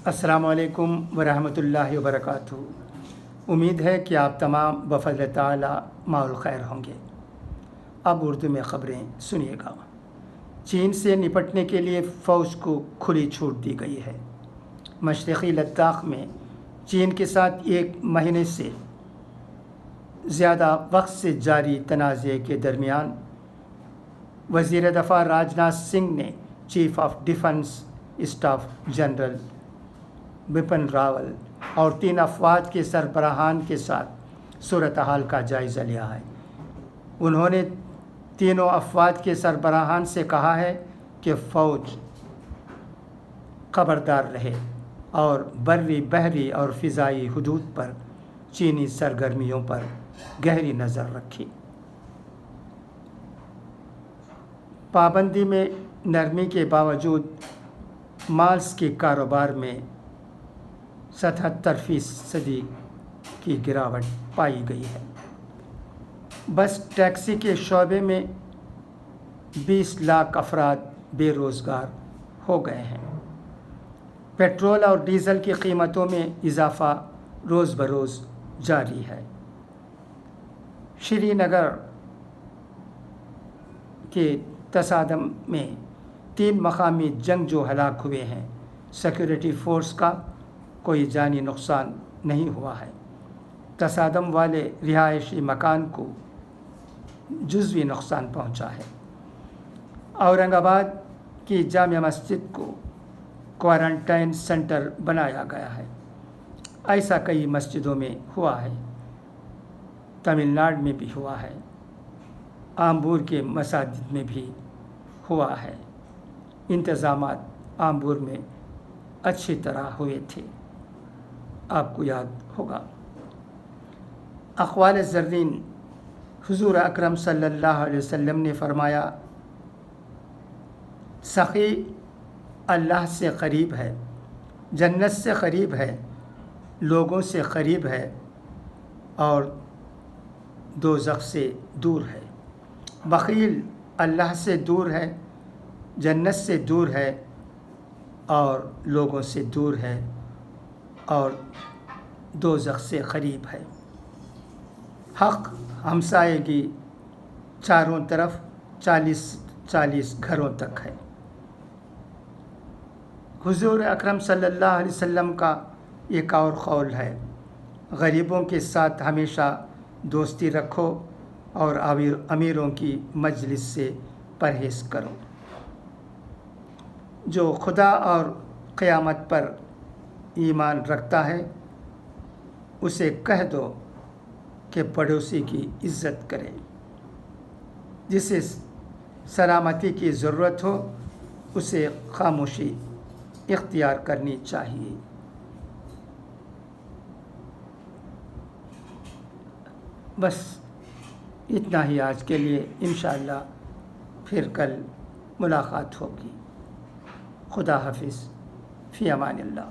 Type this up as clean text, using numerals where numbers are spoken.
अस्सलामु अलैकुम वरहमतुल्लाहि वबरकातुहू। उम्मीद है कि आप तमाम बफ़ज़्ल ताला माउल खैर होंगे। अब उर्दू में ख़बरें सुनिएगा। चीन से निपटने के लिए फ़ौज को खुली छूट दी गई है। मशरक़ी लद्दाख में चीन के साथ एक महीने से ज़्यादा वक्त से जारी तनाज़े के दरमियान वज़ीर दफ़ा राजनाथ सिंह ने chief of defence staff general Bipin Rawat और 3 अफ़वाज के सरबराहान के साथ सूरत हाल का जायज़ा लिया है। उन्होंने तीनों अफ़वाज के सरबराहान से कहा है कि फ़ौज खबरदार रहे और बर्री, बहरी और फ़िज़ाई हुदूद पर चीनी सरगर्मियों पर गहरी नज़र रखी। पाबंदी में नरमी के बावजूद माल्स के कारोबार में 77% की गिरावट पाई गई है। बस टैक्सी के शोबे में 20 लाख अफराद बेरोज़गार हो गए हैं। पेट्रोल और डीज़ल की कीमतों में इजाफ़ा रोज़ बरोज़ जारी है। श्रीनगर के तसादम में 3 मकामी जंगजू हलाक हुए हैं। सिक्योरिटी फ़ोर्स का कोई जानी नुकसान नहीं हुआ है। तसादम वाले रिहायशी मकान को जुज़वी नुकसान पहुंचा है। औरंगाबाद की जामिया मस्जिद को क्वारंटाइन सेंटर बनाया गया है। ऐसा कई मस्जिदों में हुआ है। तमिलनाडु में भी हुआ है। आम्बूर के मसाजिद में भी हुआ है। इंतज़ामात आम्बूर में अच्छी तरह हुए थे, आपको याद होगा। अक़वाल ज़र्रीन हुज़ूर अकरम सल्लल्लाहु अलैहि वसल्लम ने फरमाया, सख़ी अल्लाह से क़रीब है, जन्नत से क़रीब है, लोगों से क़रीब है और दोज़ख से दूर है। बख़ील अल्लाह से दूर है, जन्नत से दूर है और लोगों से दूर है और दोज़ख से क़रीब है। हक़ हमसायगी चारों तरफ 40-40 घरों तक है। हुज़ूर अकरम सल्लल्लाहु अलैहि वसल्लम का एक और क़ौल है, गरीबों के साथ हमेशा दोस्ती रखो और अमीरों की मजलिस से परहेज़ करो। जो खुदा और क़यामत पर ईमान रखता है उसे कह दो कि पड़ोसी की इज़्ज़त करे। जिसे सलामती की ज़रूरत हो उसे खामोशी इख्तियार करनी चाहिए। बस इतना ही आज के लिए। इंशाअल्लाह फिर कल मुलाकात होगी। खुदा हाफिज़, फ़ी अमानिल्लाह।